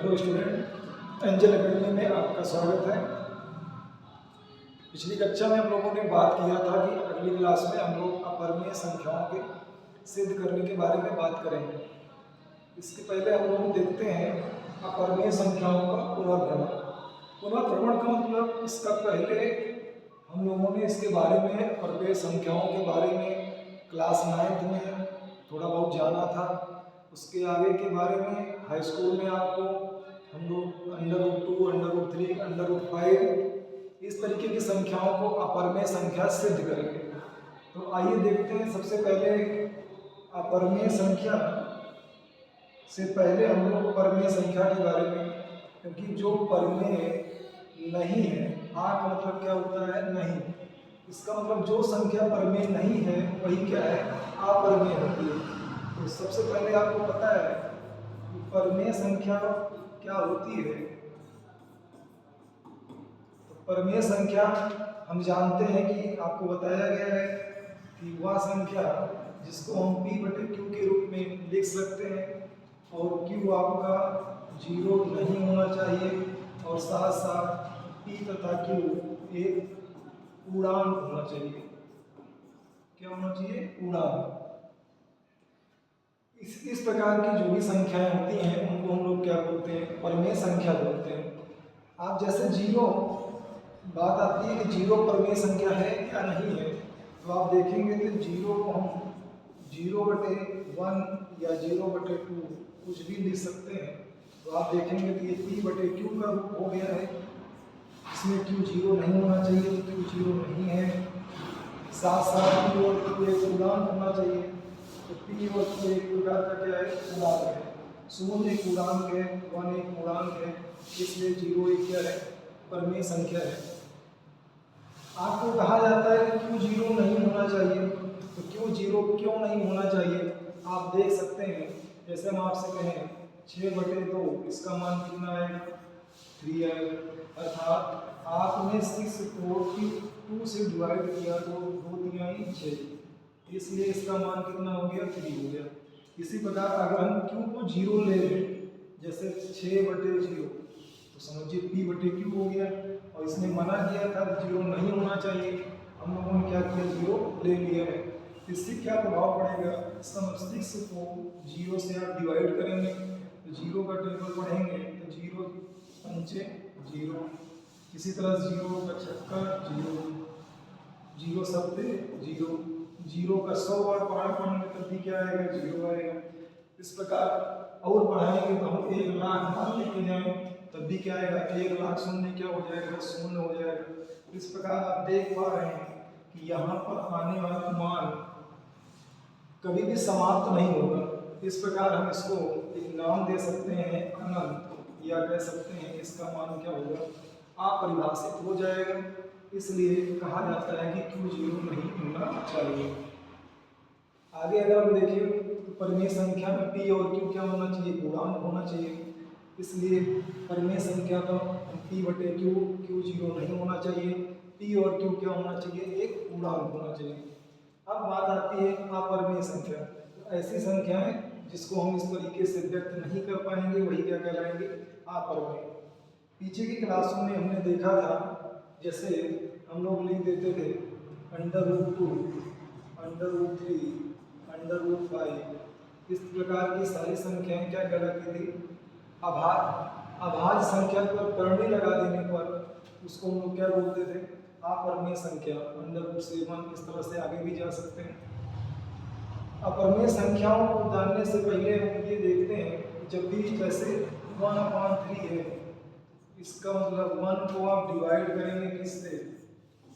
Hello student, angel academy में आपका स्वागत है। पिछली कक्षा में हम लोगों ने बात किया था कि अगली क्लास में हम लोग अपरिमेय संख्याओं के सिद्ध करने के बारे में बात करेंगे। इसके पहले हम लोग देखते हैं अपरिमेय संख्याओं का पुनर्भ्रमण। पुनर्भ्रमण का मतलब इसका पहले हम लोगों ने इसके बारे में अपरिमेय संख्याओं के बारे में क्लास 9th में थोड़ा बहुत जाना था। उसके आगे के बारे में हाई स्कूल में आपको हम लोग √2, √3, √5 इस तरीके की संख्याओं को अपरिमेय संख्या सिद्ध करेंगे। तो आइए देखते हैं। सबसे पहले अपरिमेय संख्या से पहले हम लोग परिमेय संख्या के बारे में, क्योंकि जो परिमेय नहीं है, आ का मतलब क्या होता है? नहीं। इसका मतलब जो संख्या परिमेय नहीं है वही क्या है? अपरिमेय होती है। तो सबसे पहले आपको पता है कि परिमेय संख्या क्या होती है। तो परिमेय संख्या हम जानते हैं कि आपको बताया गया है कि वह संख्या जिसको हम P/Q के रूप में लिख सकते हैं और Q आपका 0 नहीं होना चाहिए और साथ साथ P तथा Q एक पूर्णांक होना चाहिए। क्या होना चाहिए? पूर्णांक। इस प्रकार की जो भी संख्याएं होती हैं उनको हम लोग क्या बोलते हैं? परिमेय संख्या बोलते हैं। आप जैसे 0 बात आती है कि 0 परिमेय संख्या है या नहीं है, तो आप देखेंगे कि 0 को हम 0/1 या 0/2 कुछ भी लिख सकते हैं। तो आप देखेंगे कि ये P/Q का रूप हो गया है। इसमें Q 0 नहीं होना चाहिए, तो Q 0 नहीं है। साथ साथ P और Q एक पूर्णांक होना चाहिए, तो P और Q एक प्रकार का क्या है? पूर्णांक है। 0 एक पूर्णांक है, 1 एक पूर्णांक है, इसलिए 0 एक क्या है? परिमेय संख्या है। आपको कहा जाता है कि Q 0 नहीं होना चाहिए, तो Q 0 क्यों नहीं होना चाहिए? आप देख सकते हैं, जैसे हम आपसे कहें 6/2, इसका मान कितना आएगा? 3 आएगा। अर्थात आपने 6 को 2 से डिवाइड किया तो 2 तिहाई 6, इसलिए इसका मान कितना हो गया? 3 हो गया। इसी प्रकार अगर हम Q को 0 ले लें, जैसे 6/0, तो समझिए P/Q हो गया। और इसने मना किया था 0 नहीं होना चाहिए, हम लोगों ने क्या किया? 0 ले लिया है। इससे क्या प्रभाव पड़ेगा? इसका 6 को 0 से आप डिवाइड करेंगे तो 0 का टेबल पढ़ेंगे तो 0 पंचे 0, इसी तरह 0 का छक्का 0, 0 सत्ते 0, 0 का 100 बार पढ़ेंगे तब भी क्या आएगा? 0 आएगा। इस प्रकार और बढ़ाएंगे तो हम 1 लाख मान लेके जाएं तब भी क्या आएगा? 1 लाख शून्य क्या हो जाएगा? शून्य हो जाएगा। इस प्रकार आप देख पा रहे हैं कि यहाँ पर आने वाला मान कभी भी समाप्त नहीं होगा। इस प्रकार हम इसको एक नाम दे सकते हैं अनंत, या कह सकते हैं इसका मान क्या होगा? अपरिभाषित हो जाएगा। इसलिए कहा जाता है कि Q 0 नहीं होना चाहिए। आगे अगर हम देखें तो परिमेय संख्या में P और Q क्या होना चाहिए? पूर्णांक होना चाहिए। इसलिए परिमेय संख्या का P/Q Q 0 नहीं होना चाहिए, P और Q क्या होना चाहिए? एक पूर्णांक होना चाहिए। अब बात आती है अपरिमेय संख्या। तो ऐसी संख्याएं जिसको हम इस तरीके से व्यक्त नहीं कर पाएंगे वही क्या कहलाएंगे? अपरिमेय। पीछे की क्लासों में हमने देखा था, जैसे हम लोग लिख देते थे √2, √3, √5। इस प्रकार की सारी संख्याएं क्या कहलाती थी? अभाज्य संख्या पर करनी लगा देने पर उसको हम लोग क्या बोलते थे? अपरिमेय संख्या। √7 इस तरह से आगे भी जा सकते हैं। अपरिमेय संख्याओं को जानने से पहले हम ये देखते हैं कि जब भी जैसे 1/3 है, इसका मतलब 1 को आप डिवाइड करेंगे किससे?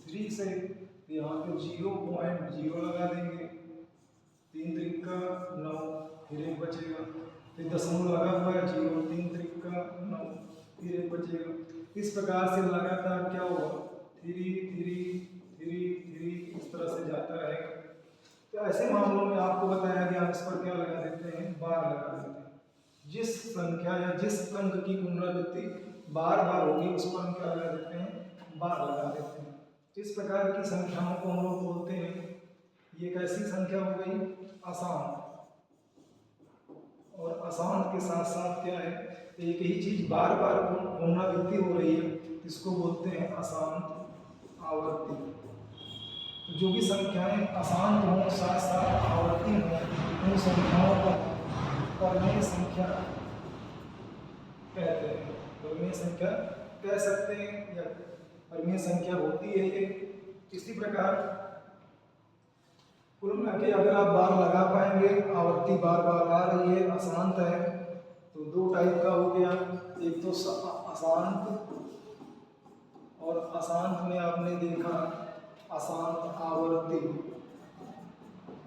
3 से, तो यहाँ पे 0.0 लगा देंगे, 3 त्रिका 9, फिर 1 बचेगा, फिर दशमलव लगा हुआ है 0, 3 त्रिका 9, फिर 1 बचेगा। इस प्रकार से लगातार क्या होगा? 3 3 3 3 इस तरह से जाता रहेगा। तो ऐसे मामलों में आपको बताया गया, इस पर क्या लगा देते हैं? बार लगा देते हैं। जिस संख्या या जिस अंक की पुनरावृत्ति बार बार होगी उस पर हम क्या लगा देते हैं? बार लगा देते हैं। इस प्रकार की संख्याओं को हम लोग बोलते हैं, ये एक ऐसी संख्या हो गई आसान, और आसान के साथ साथ क्या है? एक ही चीज बार बार पुनरावृत्ति हो रही है, इसको बोलते हैं अशांत आवर्ती। तो जो भी संख्याएं अशांत हों, साथ साथ आवर्ती हों, उन संख्याओं को परिमेय संख्या कहते हैं। परिमेय संख्या कह सकते हैं या परिमेय संख्या होती है ये। इसी प्रकार कुल मिला के अगर आप बार लगा पाएंगे, आवर्ती बार बार आ रही है, अशांत है, तो दो टाइप का हो गया। एक तो अशांत, और अशांत में आपने देखा अशांत आवर्ती,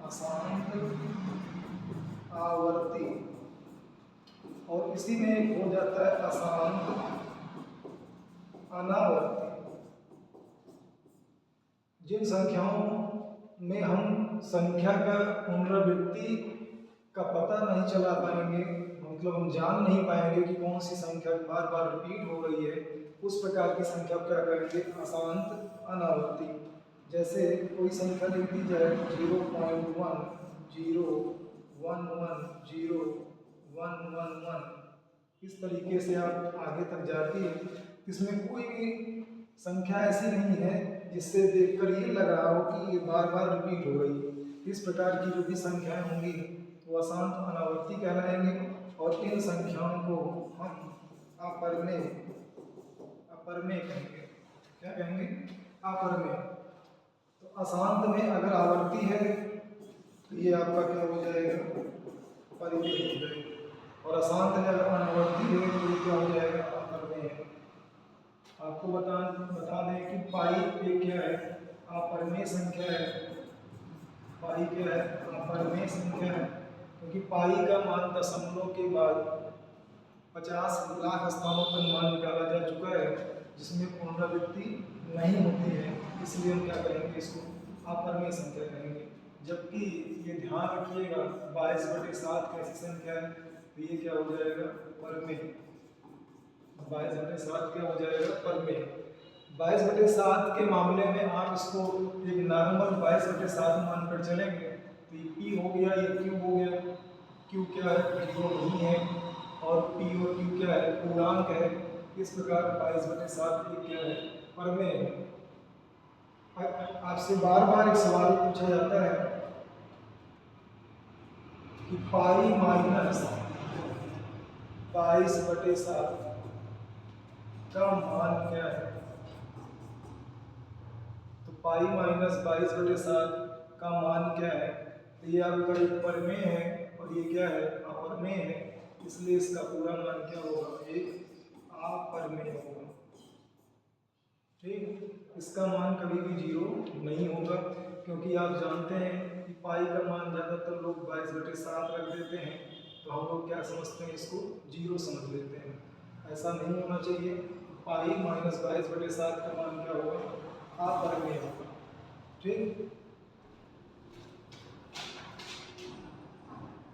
अशांत आवर्ती, और इसी में एक हो जाता है अशांत अनावर्ती। जिन संख्याओं में हम संख्या का पुनरावृत्ति का पता नहीं चला पाएंगे, मतलब हम जान नहीं पाएंगे कि कौन सी संख्या बार बार रिपीट हो रही है, उस प्रकार की संख्या क्या कहेंगे, अशांत अनावर्ती। जैसे कोई संख्या लिख दी जाए 0.10110111, इस तरीके से आप आगे तक जाती है। इसमें कोई भी संख्या ऐसी नहीं है जिससे देखकर ये लग रहा हो कि ये बार बार रिपीट हो रही है। इस प्रकार की जो भी संख्याएं होंगी वो अशांत अनावर्ती कहलाएंगे, और इन संख्याओं को हम अपरमेय कहेंगे। क्या कहेंगे? अपरमेय। तो अशांत में अगर आवर्ती है तो ये आपका क्या हो जाएगा, परिमेय हो जाएगा, और अशांत में अगर अनावर्ती है तो ये क्या हो जाएगा, अपरमेय। आपको बता दें कि पाई एक क्या है, अपरमेय संख्या है। पाई क्या है, अपरमेय संख्या है, क्योंकि पाई का मान दशमलव के बाद 50 लाख स्थानों तक मान निकाला जा चुका है, जिसमें पुनरावृत्ति नहीं होती है, इसलिए हम क्या करेंगे, इसको अपरमेय संख्या कहेंगे। जबकि ये ध्यान रखिएगा 22/7 कैसी संख्या है, तो ये क्या हो जाएगा, परमेय। 22/7 क्या हो जाएगा, परमेय। 22/7 के मामले में आप इसको एक नॉर्मल 22/7 मानकर चलेंगे, तो ये पी हो गया, ये क्यू हो गया। क्यू क्या है, जीरो नहीं है, और पी और क्यू क्या है, पूर्णांक है। इस प्रकार 22/7 ये क्या है, परमेय है। आपसे बार बार एक सवाल पूछा जाता है कि पाई माइनस 22/7 का मान क्या है। तो पाई माइनस 22/7 का मान क्या है, तो ये आपका एक परमेय है और ये क्या है, अपरमेय है, इसलिए इसका पूरा मान क्या होगा, एक अपरमेय होगा। ठीक, इसका मान कभी भी जीरो नहीं होगा, क्योंकि आप जानते हैं कि पाई का मान ज़्यादातर लोग 22/7 रख देते हैं, तो हम लोग क्या समझते हैं, इसको जीरो समझ लेते हैं। ऐसा नहीं होना चाहिए। पाई माइनस 22/7 का मान क्या होगा, अपरमेय होगा। ठीक।